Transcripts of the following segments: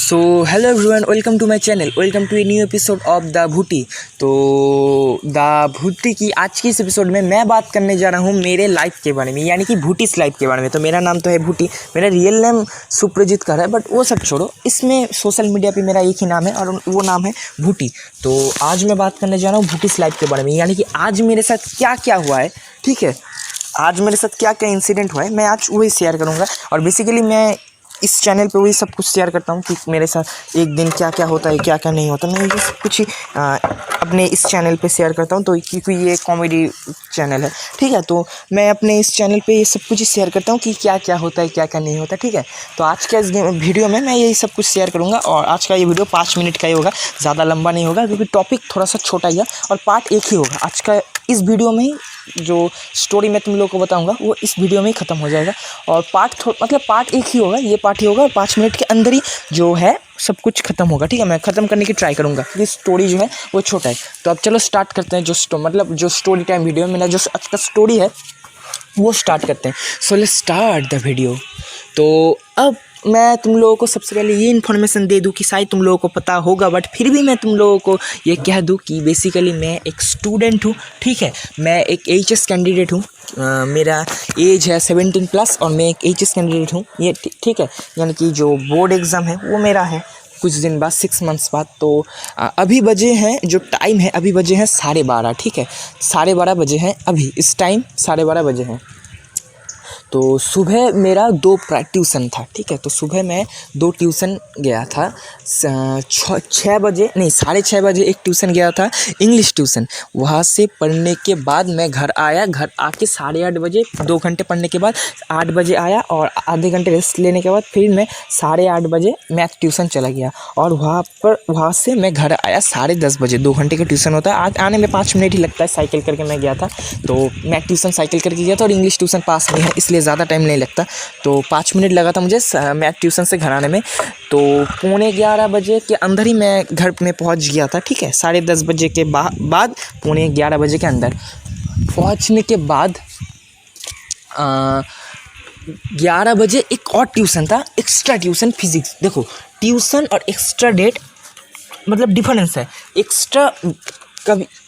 So hello everyone, welcome to my channel, welcome to a new episode of the भूटी। तो the भूटी की आज की इस एपिसोड में मैं बात करने जा रहा हूँ मेरे लाइफ के बारे में, यानी कि भूटीस लाइफ के बारे में। तो मेरा नाम तो है भूटी, मेरा रियल नेम सुप्रजीत कर है, बट वो सब छोड़ो, इसमें सोशल मीडिया पे मेरा एक ही नाम है और वो नाम है भूटी। तो आज मैं बात करने जा रहा हूँ भूटीस लाइफ के बारे में, यानी कि आज मेरे साथ क्या क्या हुआ है। ठीक है, आज मेरे साथ क्या क्या इंसिडेंट हुआ है मैं आज वही शेयर करूँगा। और बेसिकली मैं इस चैनल पे वही सब कुछ शेयर करता हूँ कि मेरे साथ एक दिन क्या क्या होता है, क्या क्या नहीं होता। मैं ये सब कुछ ही अपने इस चैनल पे शेयर करता हूँ, तो क्योंकि ये कॉमेडी चैनल है। ठीक है, तो मैं अपने इस चैनल पे ये सब कुछ ही शेयर करता हूँ कि क्या क्या होता है, क्या क्या नहीं होता। ठीक है, तो आज के इस वीडियो में मैं यही सब कुछ शेयर करूँगा। और आज का ये वीडियो 5 मिनट का ही होगा, ज़्यादा लंबा नहीं होगा, क्योंकि टॉपिक थोड़ा सा छोटा ही है और पार्ट एक ही होगा। आज का इस वीडियो में ही जो स्टोरी मैं तुम लोगों को बताऊंगा वो इस वीडियो में ही ख़त्म हो जाएगा। और पार्ट एक ही होगा, ये पार्ट ही होगा। 5 मिनट के अंदर ही जो है सब कुछ ख़त्म होगा। ठीक है, मैं ख़त्म करने की ट्राई करूँगा, ये स्टोरी जो है वो छोटा है। तो अब चलो स्टार्ट करते हैं। जो स्टोरी टाइम वीडियो मेरा जो आज का स्टोरी है वो स्टार्ट करते हैं। So let's start the video. तो अब मैं तुम लोगों को सबसे पहले ये इन्फॉर्मेशन दे दूं कि शायद तुम लोगों को पता होगा, बट फिर भी मैं तुम लोगों को ये कह दूं कि बेसिकली मैं एक स्टूडेंट हूँ। ठीक है, मैं एक एचएस कैंडिडेट हूँ। मेरा एज है 17+ और मैं एक एचएस कैंडिडेट हूँ। ये ठीक है, यानी कि जो बोर्ड एग्ज़ाम है वो मेरा है कुछ दिन बाद, 6 मंथ्स बाद। तो अभी बजे हैं, जो टाइम है अभी बजे हैं 12:30। ठीक है, 12:30 बजे हैं अभी, इस टाइम 12:30 बजे हैं। तो सुबह मेरा 2 ट्यूशन था। ठीक है, तो सुबह मैं 2 ट्यूशन गया था। 6 बजे नहीं 6:30 बजे एक ट्यूशन गया था, इंग्लिश ट्यूशन। वहाँ से पढ़ने के बाद मैं घर आया, घर आके 8:30 बजे 2 घंटे पढ़ने के बाद 8 बजे आया और आधे घंटे रेस्ट लेने के बाद फिर मैं 8:30 बजे मैथ ट्यूशन चला गया। और वहाँ से मैं घर आया 10:30 बजे। 2 घंटे का ट्यूशन होता है, आज आने में 5 मिनट ही लगता है। साइकिल करके मैं गया था, तो मैथ ट्यूशन साइकिल करके गया था और इंग्लिश ट्यूशन पास में है, इसलिए ज़्यादा टाइम नहीं लगता। तो 5 मिनट लगा था मुझे मैथ ट्यूशन से घर आने में। तो 11:15 बजे के अंदर ही मैं घर में पहुंच गया था। ठीक है, 10:30 बजे के बाद 11:15 बजे के अंदर पहुंचने के बाद 11 बजे एक और ट्यूशन था, एक्स्ट्रा ट्यूशन फिजिक्स। देखो, ट्यूशन और एक्स्ट्रा डेट मतलब डिफरेंस है। एक्स्ट्रा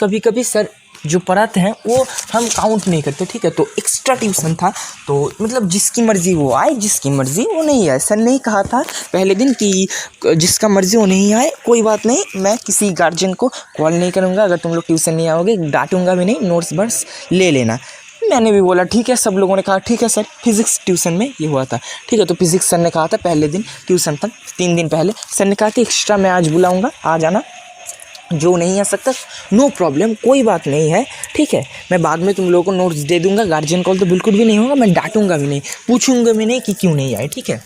कभी सर जो पढ़ाते हैं वो हम काउंट नहीं करते। ठीक है, तो एक्स्ट्रा ट्यूशन था, तो मतलब जिसकी मर्ज़ी वो आए, जिसकी मर्ज़ी वो नहीं आए। सर ने कहा था पहले दिन कि जिसका मर्ज़ी वो नहीं आए, कोई बात नहीं, मैं किसी गार्जियन को कॉल नहीं करूँगा। अगर तुम लोग ट्यूशन नहीं आओगे डांटूंगा भी नहीं, नोट्स बस ले लेना। मैंने भी बोला ठीक है, सब लोगों ने कहा ठीक है सर। फिज़िक्स ट्यूशन में ये हुआ था। ठीक है, तो फिज़िक्स सर ने कहा था पहले दिन ट्यूशन था, 3 दिन पहले सर ने कहा कि एक्स्ट्रा मैं आज बुलाऊँगा, आ जाना। जो नहीं आ सकता नो प्रॉब्लम, कोई बात नहीं है। ठीक है, मैं बाद में तुम लोगों को नोट्स दे दूंगा। गार्जियन कॉल तो बिल्कुल भी नहीं होगा, मैं डांटूंगा भी नहीं, पूछूंगा भी नहीं कि क्यों नहीं आए। ठीक है,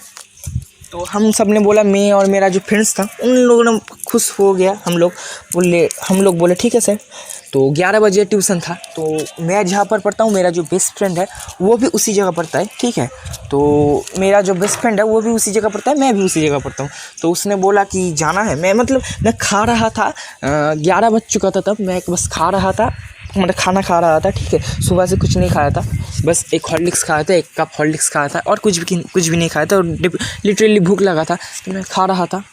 तो हम सब ने बोला, मैं और मेरा जो फ्रेंड्स था उन लोगों ने खुश हो गया। हम लोग बोले ठीक है सर। तो 11 बजे ट्यूशन था, तो मैं जहाँ पर पढ़ता हूँ मेरा जो बेस्ट फ्रेंड है वो भी उसी जगह पढ़ता है। ठीक है, तो मेरा जो बेस्ट फ्रेंड है वो भी उसी जगह पढ़ता है, मैं भी उसी जगह पढ़ता हूँ। तो उसने बोला कि जाना है। मैं खा रहा था, 11 बज चुका था तब। मैं बस खा रहा था, मतलब खाना खा रहा था। ठीक है, सुबह से कुछ नहीं खाया था, बस एक हॉर्लिक्स खाया था, एक कप हॉर्लिक्स खाया था और कुछ भी नहीं खाया था। और लिटरली भूख लगा था, तो मैं खा रहा था,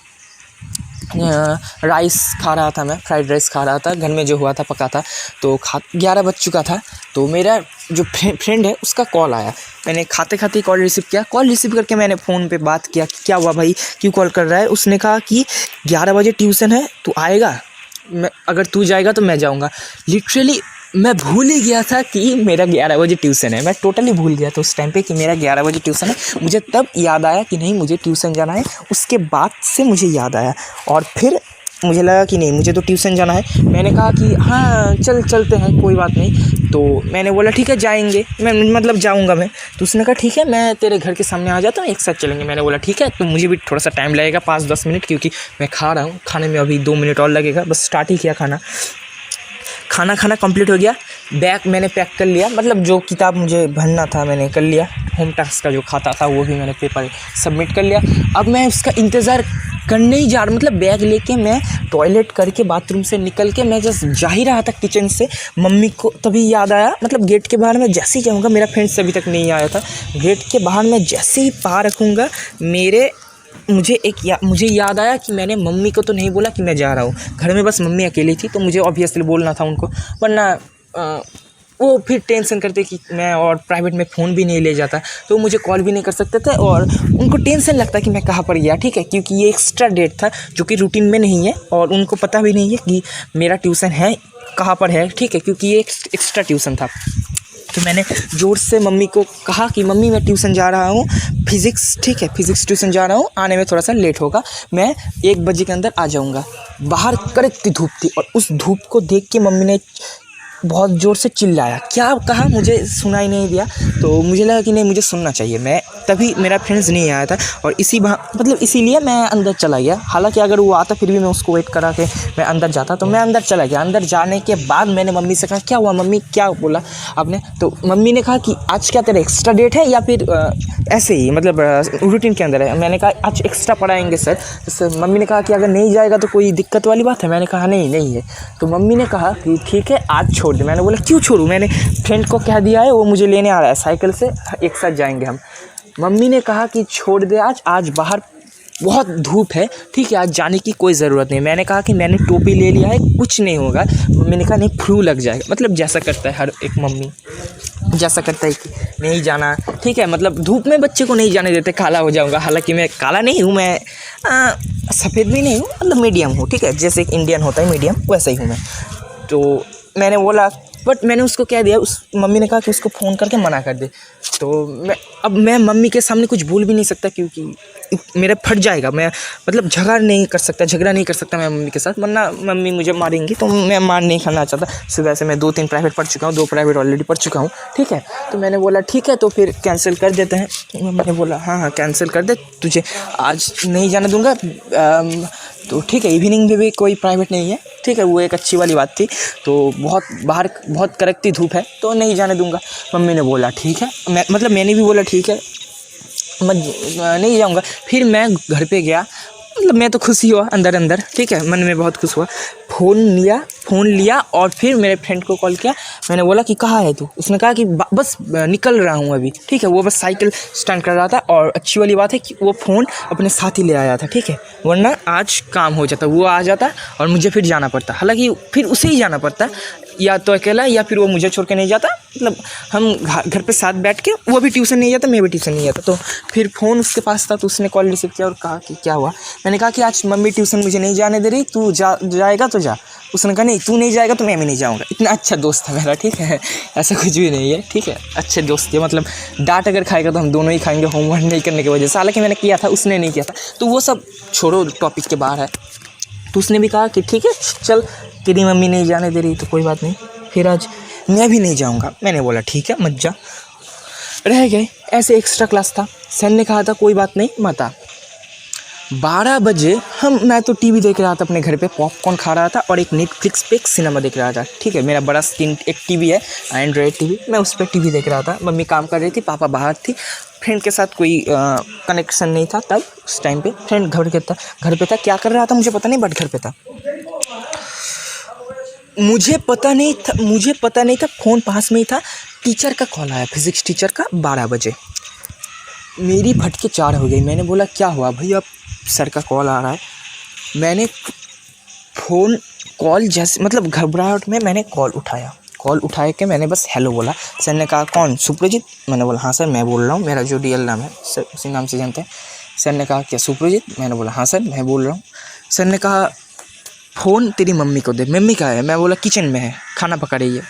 राइस खा रहा था, मैं फ्राइड राइस खा रहा था, घर में जो हुआ था पका था। तो 11 बज चुका था, तो मेरा जो फ्रेंड है उसका कॉल आया। मैंने खाते खाते कॉल रिसीव किया। कॉल रिसीव करके मैंने फ़ोन पे बात किया, क्या हुआ भाई, क्यों कॉल कर रहा है। उसने कहा कि 11 बजे ट्यूशन है, तू आएगा, अगर तू जाएगा तो मैं जाऊँगा। लिटरली मैं भूल ही गया था कि मेरा 11 बजे ट्यूशन है। मैं टोटली भूल गया था उस टाइम पे कि मेरा 11 बजे ट्यूशन है। मुझे तब याद आया कि नहीं, मुझे ट्यूशन जाना है। उसके बाद से मुझे याद आया और फिर मुझे लगा कि नहीं, मुझे तो ट्यूशन जाना है। मैंने कहा कि हाँ चलते हैं, कोई बात नहीं। तो मैंने बोला ठीक है जाएंगे, मैं जाऊँगा मैं। तो उसने कहा ठीक है, मैं तेरे घर के सामने आ जाता हूँ, एक साथ चलेंगे। मैंने बोला ठीक है, तो मुझे भी थोड़ा सा टाइम लगेगा, 5-10 मिनट, क्योंकि मैं खा रहा हूँ, खाने में अभी 2 मिनट और लगेगा। बस स्टार्ट ही किया खाना कंप्लीट हो गया। बैग मैंने पैक कर लिया, मतलब जो किताब मुझे भरना था मैंने कर लिया। होम टास्क का जो खाता था वो भी मैंने पेपर सबमिट कर लिया। अब मैं उसका इंतज़ार करने ही जा रहा, मतलब बैग लेके मैं टॉयलेट करके बाथरूम से निकल के मैं जस्ट जा ही रहा था किचन से। मम्मी को तभी याद आया, मतलब गेट के बाहर मैं जैसे ही जाऊँगा, मेरा फ्रेंड्स अभी तक नहीं आया था। गेट के बाहर मैं जैसे ही पार रखूँगा, मेरे मुझे याद आया कि मैंने मम्मी को तो नहीं बोला कि मैं जा रहा हूँ। घर में बस मम्मी अकेली थी, तो मुझे ऑब्वियसली बोलना था उनको, वरना वो फिर टेंशन करते कि मैं, और प्राइवेट में फ़ोन भी नहीं ले जाता, तो मुझे कॉल भी नहीं कर सकते थे और उनको टेंशन लगता कि मैं कहाँ पर गया, ठीक है, क्योंकि ये एक्स्ट्रा डेट था जो कि रूटीन में नहीं है और उनको पता भी नहीं है कि मेरा ट्यूशन है कहाँ पर है, ठीक है, क्योंकि ये एक्स्ट्रा ट्यूशन था। तो मैंने ज़ोर से मम्मी को कहा कि मम्मी मैं ट्यूशन जा रहा हूँ, फिज़िक्स, ठीक है, फिज़िक्स ट्यूशन जा रहा हूँ, आने में थोड़ा सा लेट होगा, मैं 1 बजे के अंदर आ जाऊँगा। बाहर कड़कती धूप थी और उस धूप को देख के मम्मी ने बहुत ज़ोर से चिल्लाया। क्या कहा मुझे सुनाई नहीं दिया, तो मुझे लगा कि नहीं, मुझे सुनना चाहिए। मैं तभी मेरा फ्रेंड्स नहीं आया था और इसीलिए मैं अंदर चला गया। हालांकि अगर वो आता फिर भी मैं उसको वेट करा के मैं अंदर जाता, तो मैं अंदर चला गया। अंदर जाने के बाद मैंने मम्मी से कहा क्या हुआ मम्मी, क्या बोला आपने? तो मम्मी ने कहा कि आज क्या तेरा एक्स्ट्रा डेट है या फिर ऐसे ही मतलब रूटीन के अंदर है? मैंने कहा आज एक्स्ट्रा पढ़ाएंगे सर। तो मम्मी ने कहा कि अगर नहीं जाएगा तो कोई दिक्कत वाली बात है? मैंने कहा नहीं है। तो मम्मी ने कहा कि ठीक है आज छोड़ दे। मैंने बोला क्यों छोड़ूं, मैंने फ्रेंड को कह दिया है, वो मुझे लेने आ रहा है साइकिल से, एक साथ जाएंगे हम। मम्मी ने कहा कि छोड़ दे आज बाहर बहुत धूप है, ठीक है, आज जाने की कोई ज़रूरत नहीं। मैंने कहा कि मैंने टोपी ले लिया है, कुछ नहीं होगा। मम्मी ने कहा नहीं फ्लू लग जाएगा, मतलब जैसा करता है हर एक मम्मी, जैसा करता है कि नहीं जाना, ठीक है, मतलब धूप में बच्चे को नहीं जाने देते, काला हो जाऊंगा। हालांकि मैं काला नहीं हूँ, मैं सफ़ेद भी नहीं हूँ, मतलब मीडियम हूँ, ठीक है, जैसे एक इंडियन होता है मीडियम, वैसा ही हूँ मैं। तो मैंने बोला, बट मैंने उसको कह दिया, उस मम्मी ने कहा कि उसको फ़ोन करके मना कर दे। तो मैं मम्मी के सामने कुछ बोल भी नहीं सकता क्योंकि मेरा फट जाएगा। मैं मतलब झगड़ा नहीं कर सकता मैं मम्मी के साथ, वरना मम्मी मुझे मारेंगी, तो मैं मार नहीं खाना चाहता। सुबह से मैं 2-3 प्राइवेट पढ़ चुका हूँ, 2 प्राइवेट ऑलरेडी पढ़ चुका हूँ, ठीक है। तो मैंने बोला ठीक है, तो फिर कैंसिल कर देते हैं। तो मम्मी ने बोला हाँ कैंसिल कर दे, तुझे आज नहीं जाने दूँगा। तो ठीक है, इवनिंग में भी कोई प्राइवेट नहीं है, ठीक है, वो एक अच्छी वाली बात थी। तो बाहर बहुत कड़कती धूप है, तो नहीं जाने दूंगा। मम्मी ने बोला ठीक है, मैंने भी बोला ठीक है, मैं नहीं जाऊंगा। फिर मैं घर पे गया, मतलब मैं तो खुश ही हुआ अंदर, ठीक है, मन में बहुत खुश हुआ। फ़ोन लिया और फिर मेरे फ्रेंड को कॉल किया। मैंने बोला कि कहाँ है तू? उसने कहा कि बस निकल रहा हूँ अभी, ठीक है। वो बस साइकिल स्टैंड कर रहा था और अच्छी वाली बात है कि वो फ़ोन अपने साथ ही ले आया था, ठीक है, वरना आज काम हो जाता, वो आ जाता और मुझे फिर जाना पड़ता। हालांकि फिर उसे ही जाना पड़ता, या तो अकेला या फिर वो मुझे छोड़ के नहीं जाता। मतलब हम घर पे साथ बैठ के, वो भी ट्यूशन नहीं जाता, मैं भी ट्यूशन नहीं जाता। तो फिर फ़ोन उसके पास था, तो उसने कॉल रिसीव किया और कहा कि क्या हुआ। मैंने कहा कि आज मम्मी ट्यूशन मुझे नहीं जाने दे रही, तू जाएगा तो जा। उसने कहा नहीं तू नहीं जाएगा तो मैं भी नहीं जाऊँगा। इतना अच्छा दोस्त था मेरा, ठीक है, ऐसा कुछ भी नहीं है, ठीक है, अच्छे दोस्त थे। मतलब डांट अगर खाएगा तो हम दोनों ही खाएंगे, होमवर्क नहीं करने की वजह से। हालांकि मैंने किया था, उसने नहीं किया था, तो वो सब छोड़ो, टॉपिक के बाहर है। तो उसने भी कहा कि ठीक है चल, तेरी मम्मी नहीं जाने दे रही तो कोई बात नहीं, फिर आज मैं भी नहीं जाऊँगा। मैंने बोला ठीक है मत जा। रह गए, ऐसे एक्स्ट्रा क्लास था। सर ने कहा था कोई बात नहीं मत आ। 12 बजे मैं तो टीवी देख रहा था अपने घर पे, पॉपकॉर्न खा रहा था और एक नेटफ्लिक्स पे एक सिनेमा देख रहा था, ठीक है। मेरा बड़ा स्क्रीन एक टीवी है, एंड्रॉयड टीवी, मैं उस पर टीवी देख रहा था। मम्मी काम कर रही थी, पापा बाहर थी। फ्रेंड के साथ कोई कनेक्शन नहीं था तब, उस टाइम पे। फ्रेंड घर पे था, क्या कर रहा था मुझे पता नहीं, बट घर पे था। मुझे पता नहीं था, फ़ोन पास में ही था। टीचर का कॉल आया, फिज़िक्स टीचर का, 12 बजे। मेरी फटके 4 हो गई। मैंने बोला क्या हुआ भैया, सर का कॉल आ रहा है। मैंने फ़ोन कॉल जैसे, मतलब घबराहट में मैंने कॉल उठाया के मैंने बस हेलो बोला। सर ने कहा कौन, सुप्रजीत? मैंने बोला हाँ सर मैं बोल रहा हूँ, मेरा जो रियल नाम है सर उसी नाम से जानते हैं। सर ने कहा क्या सुप्रजीत? मैंने बोला हाँ सर मैं बोल रहा हूँ। सर ने कहा फ़ोन तेरी मम्मी को दे। मम्मी कहाँ है? मैं बोला किचन में है, खाना पका रही है।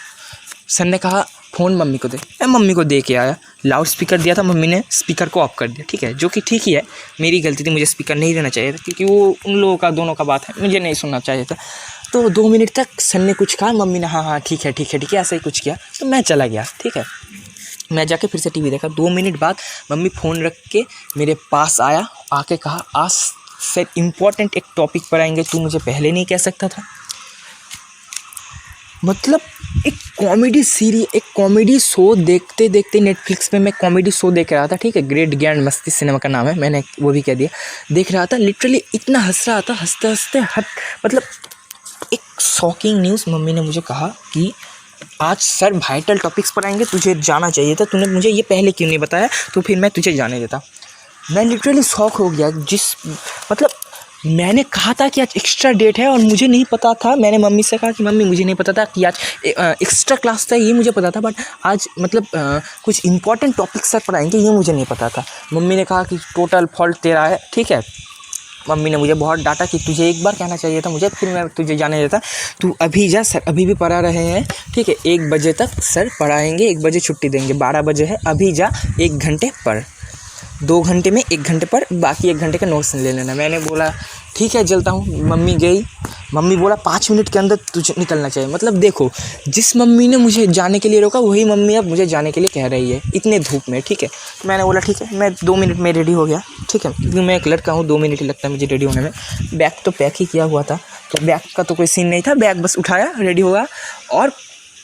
सर ने कहा फ़ोन मम्मी को दे। मैं मम्मी को दे के आया, लाउड स्पीकर दिया था, मम्मी ने स्पीकर को ऑफ कर दिया, ठीक है, जो कि ठीक ही है, मेरी गलती थी, मुझे स्पीकर नहीं देना चाहिए था, क्योंकि वो उन लोगों का दोनों का बात है, मुझे नहीं सुनना चाहिए था। तो 2 मिनट तक सर ने कुछ कहा, मम्मी ने हाँ ठीक है ऐसा ही कुछ किया, तो मैं चला गया, ठीक है। मैं जाके फिर से टीवी देखा। 2 मिनट बाद मम्मी फ़ोन रख के मेरे पास आके कहा आज सर इम्पोर्टेंट एक टॉपिक पर आएंगे, तू मुझे पहले नहीं कह सकता था। मतलब एक कॉमेडी शो देखते नेटफ्लिक्स पे मैं कॉमेडी शो देख रहा था, ठीक है, ग्रेट ज्ञान मस्ती सिनेमा का नाम है, मैंने वो भी कह दिया। देख रहा था, लिटरली इतना हंस रहा था, हंसते मतलब एक शॉकिंग न्यूज़। मम्मी ने मुझे कहा कि आज सर वाइटल टॉपिक्स पर आएंगे, तुझे जाना चाहिए था, तूने मुझे ये पहले क्यों नहीं बताया, तो फिर मैं तुझे जाने देता। मैं लिटरली शॉक हो गया। मतलब मैंने कहा था कि आज एक्स्ट्रा डेट है और मुझे नहीं पता था। मैंने मम्मी से कहा कि मम्मी मुझे नहीं पता था कि आज एक्स्ट्रा क्लास था, ये मुझे पता था, बट आज मतलब कुछ इंपॉर्टेंट टॉपिक सर पढ़ाएंगे, ये मुझे नहीं पता था। मम्मी ने कहा कि टोटल फॉल्ट तेरा है, ठीक है। मम्मी ने मुझे बहुत डांटा कि तुझे एक बार कहना चाहिए था मुझे, फिर मैं तुझे जाने देता। तू अभी जा, सर अभी भी पढ़ा रहे हैं, ठीक है। 1 बजे तक सर पढ़ाएंगे, 1 बजे छुट्टी देंगे, 12 बजे है, अभी जा 1 घंटे पढ़, 2 घंटे में 1 घंटे पर, बाकी 1 घंटे का नोट्स ले लेना। मैंने बोला ठीक है चलता हूँ। मम्मी गई, मम्मी बोला 5 मिनट के अंदर तुझे निकलना चाहिए। मतलब देखो, जिस मम्मी ने मुझे जाने के लिए रोका वही मम्मी अब मुझे जाने के लिए कह रही है इतने धूप में, ठीक है। तो मैंने बोला ठीक है, मैं 2 मिनट में रेडी हो गया, ठीक है, क्योंकि मैं एक लड़का हूँ, 2 मिनट ही लगता है मुझे रेडी होने में। बैग तो पैक ही किया हुआ था, तो बैग का तो कोई सीन नहीं था, बैग बस उठाया, रेडी हुआ। और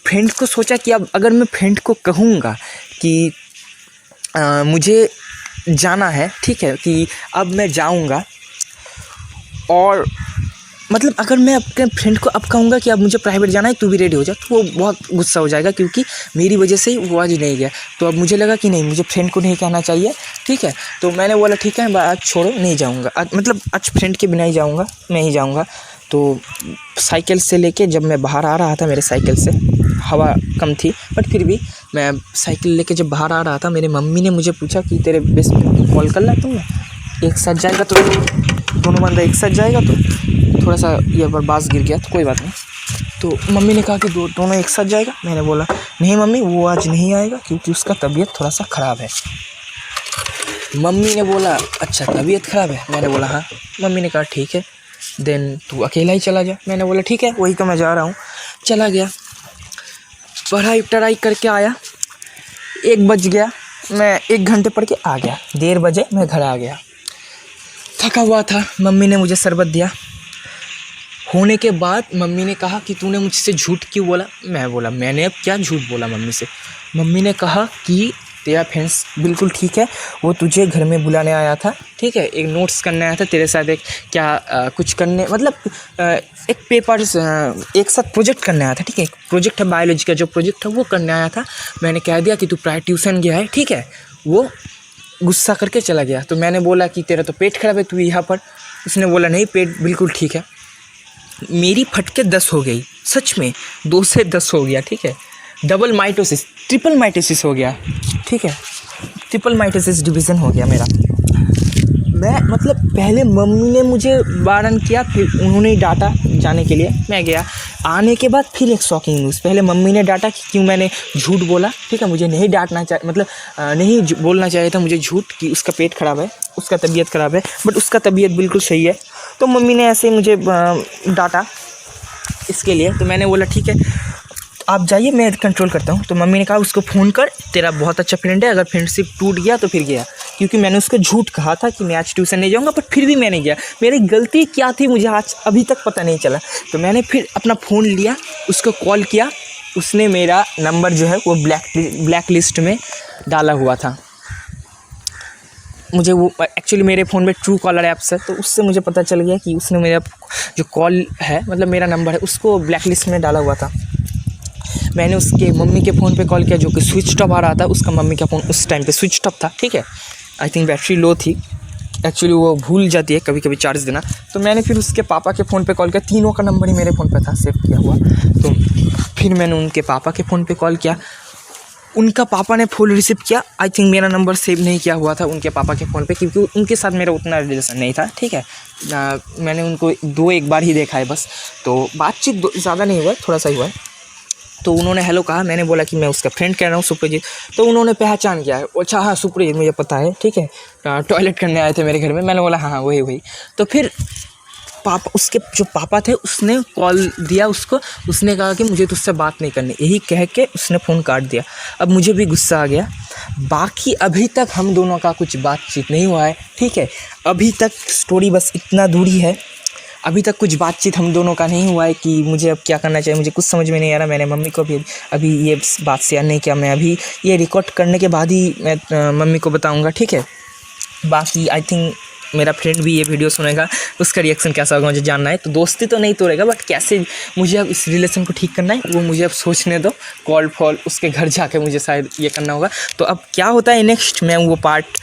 फ्रेंड को सोचा कि अब अगर मैं फ्रेंड को कहूँगा कि मुझे जाना है, ठीक है, कि अब मैं जाऊंगा, और मतलब अगर मैं अपने फ्रेंड को अब कहूँगा कि अब मुझे प्राइवेट जाना है, तू भी रेडी हो जा, तो वो बहुत गुस्सा हो जाएगा, क्योंकि मेरी वजह से ही वो आज नहीं गया। तो अब मुझे लगा कि नहीं, मुझे फ्रेंड को नहीं कहना चाहिए, ठीक है। तो मैंने बोला ठीक है आज छोड़ो, नहीं जाऊँगा, मतलब आज फ्रेंड के बिना ही जाऊँगा, मैं ही जाऊँगा। तो साइकिल से लेके जब मैं बाहर आ रहा था, मेरे साइकिल से हवा कम थी, बट फिर भी मैं साइकिल लेके जब बाहर आ रहा था, मेरे मम्मी ने मुझे पूछा कि तेरे बेस्ट फ्रेंड को कॉल कर ला तुमने, एक साथ जाएगा तो दोनों बंदा एक साथ जाएगा। तो थोड़ा सा ये पर बास गिर गया, तो कोई बात नहीं। तो मम्मी ने कहा कि दोनों एक साथ जाएगा। मैंने बोला नहीं मम्मी, वो आज नहीं आएगा क्योंकि उसका तबीयत थोड़ा सा ख़राब है। मम्मी ने बोला अच्छा तबीयत ख़राब है। मैंने बोला हाँ। मम्मी ने कहा ठीक है, देन तू अकेला ही चला जा। मैंने बोला ठीक है, वही तो मैं जा रहा हूँ। चला गया, पढ़ाई टढ़ाई करके आया, 1 बज गया, मैं 1 घंटे पढ़ के आ गया, 1:30 बजे मैं घर आ गया, थका हुआ था। मम्मी ने मुझे शरबत दिया। होने के बाद मम्मी ने कहा कि तूने मुझसे झूठ क्यों बोला। मैं बोला मैंने अब क्या झूठ बोला मम्मी से। मम्मी ने कहा कि तेरा फ्रेंड्स बिल्कुल ठीक है, वो तुझे घर में बुलाने आया था, ठीक है, एक नोट्स करने आया था तेरे साथ, एक कुछ करने, मतलब एक पेपर एक साथ प्रोजेक्ट करने आया था, ठीक है। एक प्रोजेक्ट है बायोलॉजी का, जो प्रोजेक्ट है वो करने आया था। मैंने कह दिया कि तू प्राइवेट ट्यूशन गया है, ठीक है। वो गुस्सा करके चला गया। तो मैंने बोला कि तेरा तो पेट खराब है, तू यहाँ पर। उसने बोला नहीं, पेट बिल्कुल ठीक है। मेरी फटके 10 हो गई, सच में 2 से 10 हो गया, ठीक है। डबल माइटोसिस, ट्रिपल माइटोसिस हो गया, ठीक है, ट्रिपल माइटोसिस डिवीज़न हो गया मेरा। मैं मतलब पहले मम्मी ने मुझे वार्न किया, फिर उन्होंने डांटा जाने के लिए, मैं गया। आने के बाद फिर एक शॉकिंग न्यूज़, पहले मम्मी ने डांटा कि क्यों मैंने झूठ बोला, ठीक है, मुझे नहीं डांटना चाहिए, मतलब नहीं बोलना चाहिए था मुझे झूठ कि उसका पेट ख़राब है, उसका तबीयत ख़राब है, बट उसका तबीयत बिल्कुल सही है। तो मम्मी ने ऐसे ही मुझे डांटा इसके लिए। तो मैंने बोला ठीक है आप जाइए, मैं कंट्रोल करता हूँ। तो मम्मी ने कहा उसको फ़ोन कर, तेरा बहुत अच्छा फ्रेंड है, अगर फ्रेंडशिप टूट गया तो फिर गया, क्योंकि मैंने उसको झूठ कहा था कि मैं आज ट्यूशन नहीं जाऊँगा, बट फिर भी मैं नहीं गया। मेरी गलती क्या थी मुझे आज अभी तक पता नहीं चला। तो मैंने फिर अपना फ़ोन लिया, उसको कॉल किया, उसने मेरा नंबर जो है वो ब्लैक लिस्ट में डाला हुआ था। मुझे वो एक्चुअली मेरे फ़ोन में ट्रू कॉलर ऐप्स है, तो उससे मुझे पता चल गया कि उसने मेरा जो कॉल है, मतलब मेरा नंबर है, उसको ब्लैक लिस्ट में डाला हुआ था। मैंने उसके मम्मी के फ़ोन पे कॉल किया, जो कि स्विच ऑफ आ रहा था। उसका मम्मी का फ़ोन उस टाइम पे स्विच ऑफ था, ठीक है। आई थिंक बैटरी लो थी, एक्चुअली वो भूल जाती है कभी कभी चार्ज देना। तो मैंने फिर उसके पापा के फ़ोन पे कॉल किया, तीनों का नंबर ही मेरे फ़ोन पे था सेव किया हुआ। तो फिर मैंने उनके पापा के फ़ोन पे कॉल किया, उनका पापा ने फ़ोन रिसीव किया। आई थिंक मेरा नंबर सेव नहीं किया हुआ था उनके पापा के फ़ोन पे, क्योंकि उनके साथ मेरा उतना रिलेशन नहीं था, ठीक है। मैंने उनको 2-1 बार ही देखा है बस, तो बातचीत ज़्यादा नहीं हुआ, थोड़ा सा ही हुआ है। तो उन्होंने हेलो कहा, मैंने बोला कि मैं उसका फ्रेंड कह रहा हूँ सुप्रजीत। तो उन्होंने पहचान किया है, अच्छा हाँ सुप्रजीत मुझे पता है, ठीक है, टॉयलेट करने आए थे मेरे घर में। मैंने बोला हाँ हाँ वही। तो फिर पापा, उसके जो पापा थे, उसने कॉल दिया उसको, उसने कहा कि मुझे तुझसे बात नहीं करनी, यही कह के उसने फ़ोन काट दिया। अब मुझे भी गुस्सा आ गया। बाकी अभी तक हम दोनों का कुछ बातचीत नहीं हुआ है, ठीक है। अभी तक स्टोरी बस इतना दूरी है, अभी तक कुछ बातचीत हम दोनों का नहीं हुआ है कि मुझे अब क्या करना चाहिए, मुझे कुछ समझ में नहीं आ रहा। मैंने मम्मी को भी अभी ये बात शेयर नहीं किया, मैं अभी ये रिकॉर्ड करने के बाद ही मैं मम्मी को बताऊंगा, ठीक है। बाकी आई थिंक मेरा फ्रेंड भी ये वीडियो सुनेगा, उसका रिएक्शन कैसा होगा मुझे जानना है। तो दोस्ती तो नहीं तोड़ेगा, बट कैसे मुझे अब इस रिलेशन को ठीक करना है वो मुझे अब सोचने दो। कॉल उसके घर जाके मुझे शायद ये करना होगा। तो अब क्या होता है नेक्स्ट, मैं वो पार्ट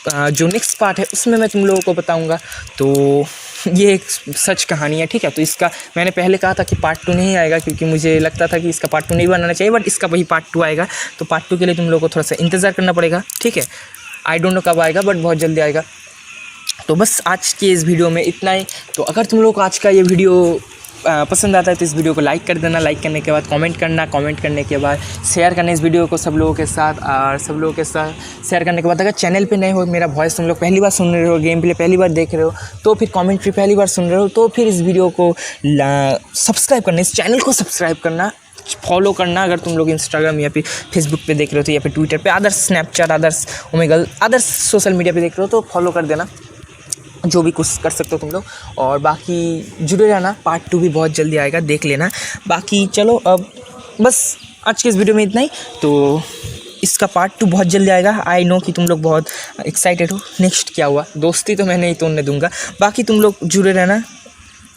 जो नेक्स्ट पार्ट है उसमें मैं तुम लोगों को बताऊंगा। तो ये एक सच कहानी है, ठीक है। तो इसका मैंने पहले कहा था कि पार्ट 2 नहीं आएगा, क्योंकि मुझे लगता था कि इसका पार्ट 2 नहीं बनाना चाहिए, बट इसका वही पार्ट 2 आएगा। तो पार्ट 2 के लिए तुम लोगों को थोड़ा सा इंतज़ार करना पड़ेगा, ठीक है। आई डोंट नो कब आएगा, बट बहुत जल्दी आएगा। तो बस आज के इस वीडियो में इतना ही। तो अगर तुम लोग को आज का ये वीडियो पसंद आता है तो इस वीडियो को लाइक कर देना। लाइक करने के बाद कमेंट करना, कमेंट करने के बाद शेयर करना इस वीडियो को सब लोगों के साथ। और सब लोगों के साथ शेयर करने के बाद अगर चैनल पे नए हो, मेरा वॉइस तुम लोग पहली बार सुन रहे हो, गेम प्ले पहली बार देख रहे हो, तो फिर कमेंट्री पहली बार सुन रहे हो, तो फिर इस वीडियो को सब्सक्राइब करना, इस चैनल को सब्सक्राइब करना, फॉलो करना। अगर तुम लोग इंस्टाग्राम या फिर फेसबुक पे देख रहे हो तो, या फिर ट्विटर पे, others Snapchat, others Omegle, others social media पे देख रहे हो तो फॉलो कर देना, जो भी कुछ कर सकते हो तुम लोग। और बाकी जुड़े रहना, पार्ट 2 भी बहुत जल्दी आएगा, देख लेना। बाकी चलो अब बस आज के इस वीडियो में इतना ही। तो इसका पार्ट 2 बहुत जल्दी आएगा। आई नो कि तुम लोग बहुत एक्साइटेड हो। नेक्स्ट क्या हुआ, दोस्ती तो मैं नहीं तोड़ने दूंगा। बाकी तुम लोग जुड़े रहना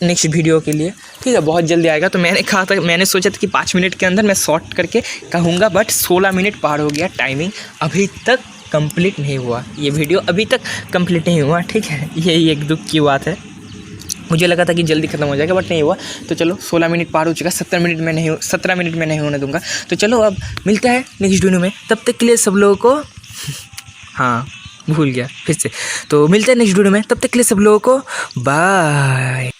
नेक्स्ट वीडियो के लिए, ठीक है। बहुत जल्दी आएगा। तो मैंने कहा था, मैंने सोचा था कि 5 मिनट के अंदर मैं शॉर्ट करके कहूँगा, बट 16 मिनट पार हो गया। टाइमिंग अभी तक कंप्लीट नहीं हुआ, ये वीडियो अभी तक कंप्लीट नहीं हुआ, ठीक है। यही एक दुख की बात है। मुझे लगा था कि जल्दी ख़त्म हो जाएगा, बट नहीं हुआ। तो चलो 16 मिनट पार हो चुका, 17 मिनट में नहीं होने दूंगा। तो चलो अब मिलता है नेक्स्ट वीडियो में। तब तक के लिए सब लोगों को हाँ भूल गया फिर से। तो मिलते हैं नेक्स्ट वीडियो में, तब तक के लिए सब लोगों को बाय।